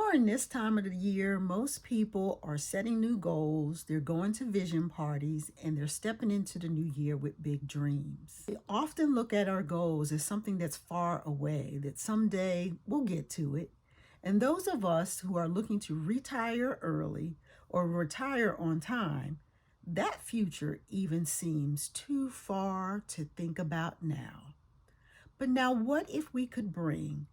During this time of the year, most people are setting new goals, they're going to vision parties, and they're stepping into the new year with big dreams. We often look at our goals as something that's far away, that someday we'll get to it. And those of us who are looking to retire early or retire on time, that future even seems too far to think about now. But now, what if we could bring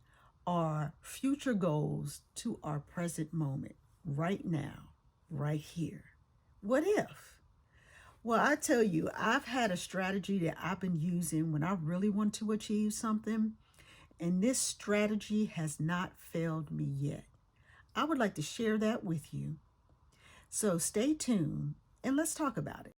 our future goals to our present moment, right now, right here? What if? Well, I tell you, I've had a strategy that I've been using when I really want to achieve something, and this strategy has not failed me yet. I would like to share that with you. So stay tuned and let's talk about it.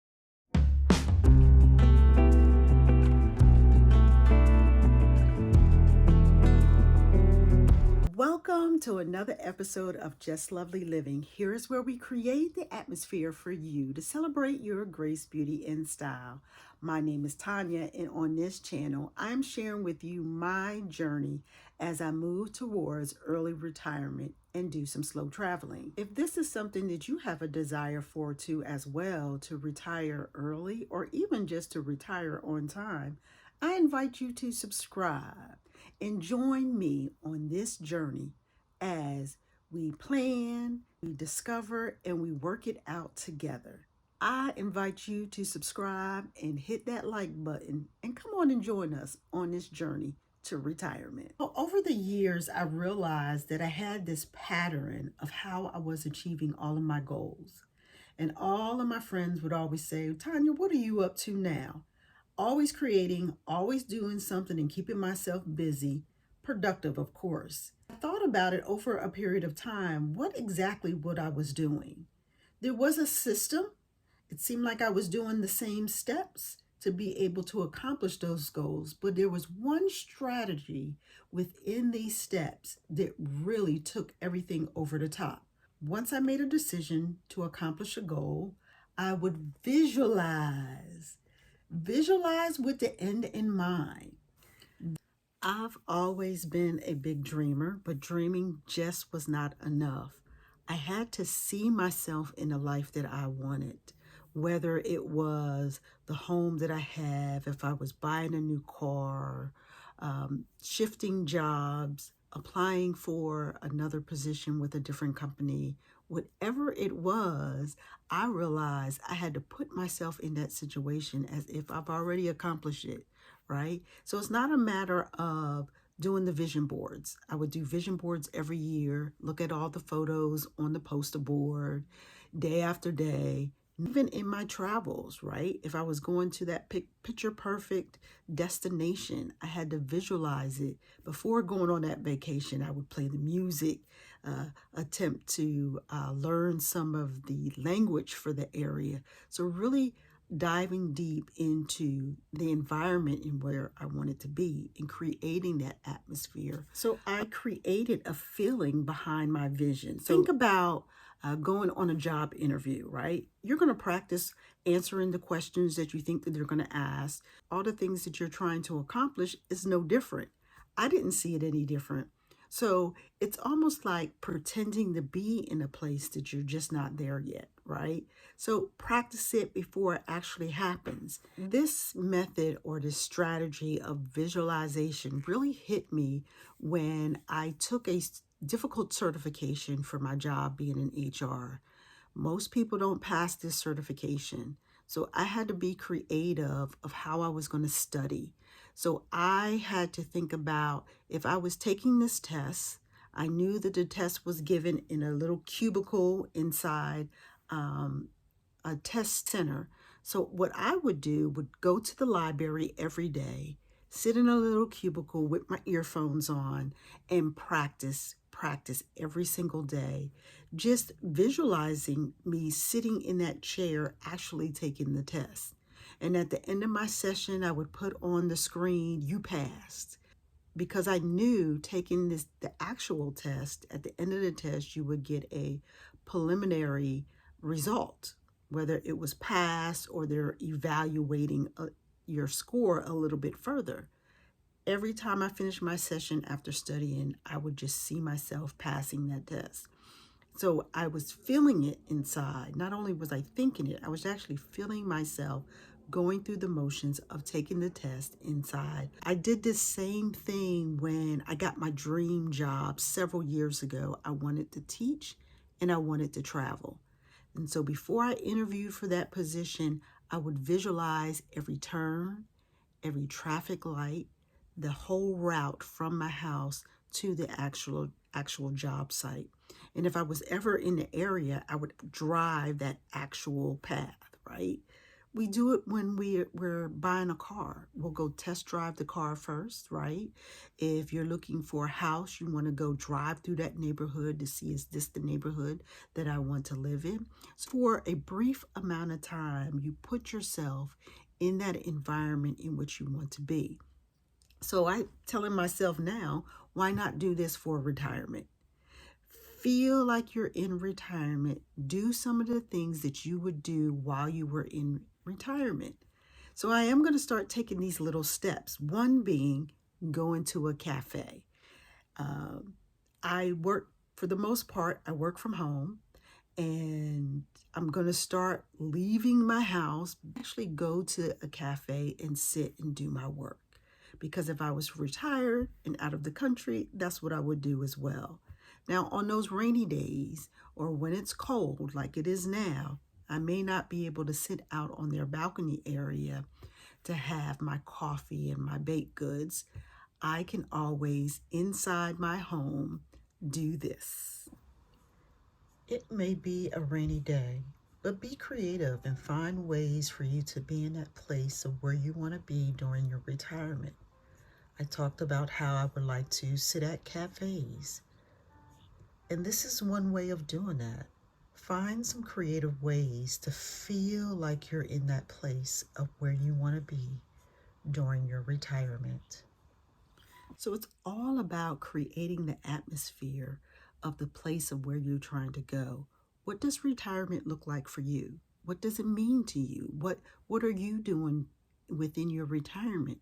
Welcome to another episode of Just Lovely Living. Here is where we create the atmosphere for you to celebrate your grace, beauty, and style. My name is Tanya, and on this channel, I'm sharing with you my journey as I move towards early retirement and do some slow traveling. If this is something that you have a desire for too as well, to retire early or even just to retire on time, I invite you to subscribe and join me on this journey as we plan, we discover, and we work it out together. I invite you to subscribe and hit that like button and come on and join us on this journey to retirement. Well, over the years, I realized that I had this pattern of how I was achieving all of my goals. And all of my friends would always say, Tanya, what are you up to now? Always creating, always doing something and keeping myself busy, productive, of course. I thought about it over a period of time, what I was doing. There was a system. It seemed like I was doing the same steps to be able to accomplish those goals, but there was one strategy within these steps that really took everything over the top. Once I made a decision to accomplish a goal, I would visualize with the end in mind. I've always been a big dreamer, but dreaming just was not enough. I had to see myself in the life that I wanted, whether it was the home that I have, if I was buying a new car, shifting jobs, applying for another position with a different company, whatever it was, I realized I had to put myself in that situation as if I've already accomplished it, right? So it's not a matter of doing the vision boards. I would do vision boards every year, look at all the photos on the poster board, day after day. Even in my travels, right? If I was going to that picture perfect destination, I had to visualize it. Before going on that vacation, I would play the music, attempt to learn some of the language for the area. So really diving deep into the environment and where I wanted to be and creating that atmosphere. So I created a feeling behind my vision. So think about going on a job interview, right? You're going to practice answering the questions that you think that they're going to ask. All the things that you're trying to accomplish is no different. I didn't see it any different. So it's almost like pretending to be in a place that you're just not there yet, right? So practice it before it actually happens. This method or this strategy of visualization really hit me when I took a difficult certification for my job being in HR. Most people don't pass this certification. So I had to be creative of how I was going to study. So I had to think about if I was taking this test, I knew that the test was given in a little cubicle inside a test center. So what I would do would go to the library every day, sit in a little cubicle with my earphones on and practice every single day, just visualizing me sitting in that chair actually taking the test. And at the end of my session, I would put on the screen, "You passed." Because I knew taking the actual test, at the end of the test, you would get a preliminary result, whether it was pass or they're evaluating your score a little bit further. Every time I finished my session after studying, I would just see myself passing that test. So I was feeling it inside. Not only was I thinking it, I was actually feeling myself going through the motions of taking the test inside. I did this same thing when I got my dream job several years ago. I wanted to teach and I wanted to travel. And so before I interviewed for that position, I would visualize every turn, every traffic light, the whole route from my house to the actual job site. And if I was ever in the area, I would drive that actual path, right? We do it when we're buying a car. We'll go test drive the car first, right? If you're looking for a house, you want to go drive through that neighborhood to see, is this the neighborhood that I want to live in? So for a brief amount of time, you put yourself in that environment in which you want to be. So I telling myself now, why not do this for retirement? Feel like you're in retirement. Do some of the things that you would do while you were in retirement. So I am going to start taking these little steps. One being going to a cafe. Um, I work, for the most part, I work from home, and I'm going to start leaving my house, actually go to a cafe and sit and do my work. Because if I was retired and out of the country, that's what I would do as well. Now, on those rainy days or when it's cold like it is now, I may not be able to sit out on their balcony area to have my coffee and my baked goods. I can always, inside my home, do this. It may be a rainy day, but be creative and find ways for you to be in that place of where you want to be during your retirement. I talked about how I would like to sit at cafes, and this is one way of doing that. Find some creative ways to feel like you're in that place of where you want to be during your retirement. So it's all about creating the atmosphere of the place of where you're trying to go. What does retirement look like for you? What does it mean to you? What are you doing within your retirement?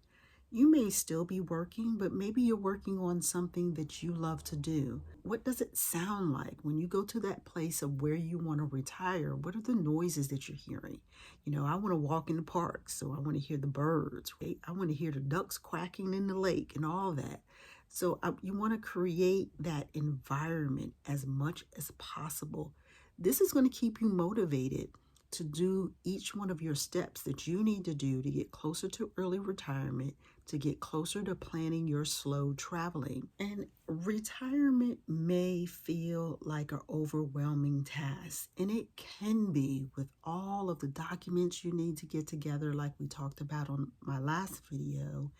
You may still be working, but maybe you're working on something that you love to do. What does it sound like when you go to that place of where you want to retire? What are the noises that you're hearing? I want to walk in the park, so I want to hear the birds, right? I want to hear the ducks quacking in the lake and all that. So you want to create that environment as much as possible. This is going to keep you motivated to do each one of your steps that you need to do to get closer to early retirement, to get closer to planning your slow traveling. And retirement may feel like an overwhelming task, and it can be with all of the documents you need to get together, like we talked about on my last video.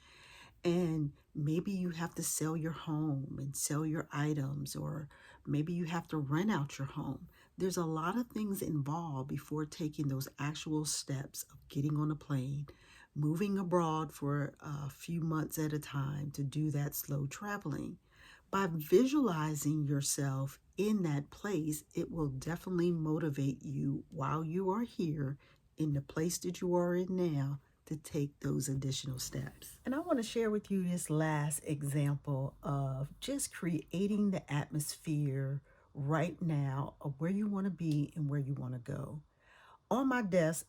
And maybe you have to sell your home and sell your items, or maybe you have to rent out your home. There's a lot of things involved before taking those actual steps of getting on a plane, moving abroad for a few months at a time to do that slow traveling. By visualizing yourself in that place, it will definitely motivate you while you are here in the place that you are in now to take those additional steps. And I want to share with you this last example of just creating the atmosphere right now of where you want to be and where you want to go. On my desk,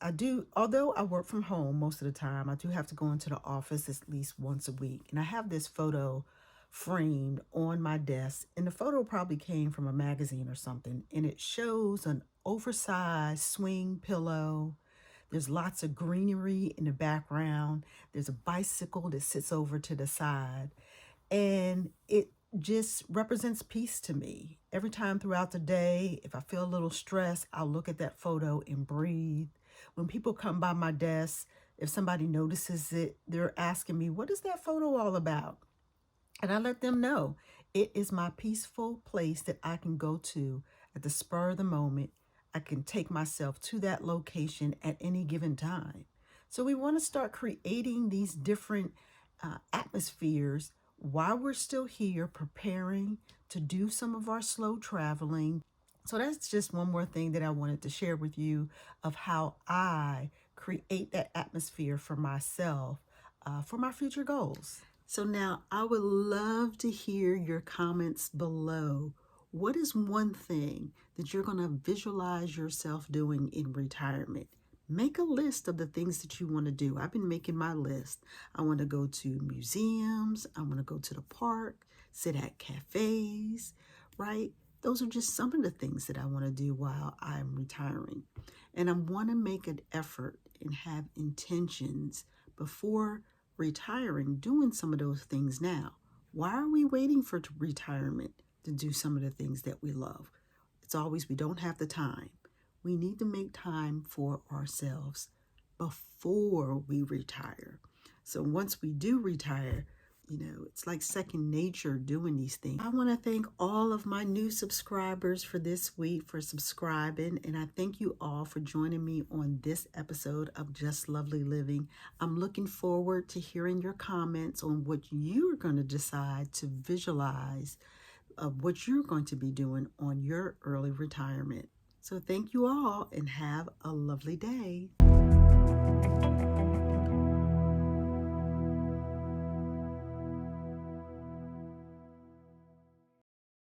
although I work from home most of the time, I do have to go into the office at least once a week. And I have this photo framed on my desk. And the photo probably came from a magazine or something. And it shows an oversized swing pillow. There's lots of greenery in the background. There's a bicycle that sits over to the side. And it just represents peace to me. Every time throughout the day, if I feel a little stressed, I'll look at that photo and breathe. When people come by my desk, if somebody notices it, they're asking me, what is that photo all about? And I let them know it is my peaceful place that I can go to at the spur of the moment. I can take myself to that location at any given time. So we want to start creating these different atmospheres while we're still here preparing to do some of our slow traveling. So that's just one more thing that I wanted to share with you of how I create that atmosphere for myself for my future goals. So now I would love to hear your comments below. What is one thing that you're going to visualize yourself doing in retirement? Make a list of the things that you want to do. I've been making my list. I want to go to museums. I want to go to the park, sit at cafes, right? Those are just some of the things that I want to do while I'm retiring. And I want to make an effort and have intentions before retiring, doing some of those things now. Why are we waiting for retirement to do some of the things that we love? It's always we don't have the time. We need to make time for ourselves before we retire. So once we do retire, it's like second nature doing these things. I want to thank all of my new subscribers for this week for subscribing, and I thank you all for joining me on this episode of Just Lovely Living. I'm looking forward to hearing your comments on what you're going to decide to visualize of what you're going to be doing on your early retirement. So thank you all and have a lovely day.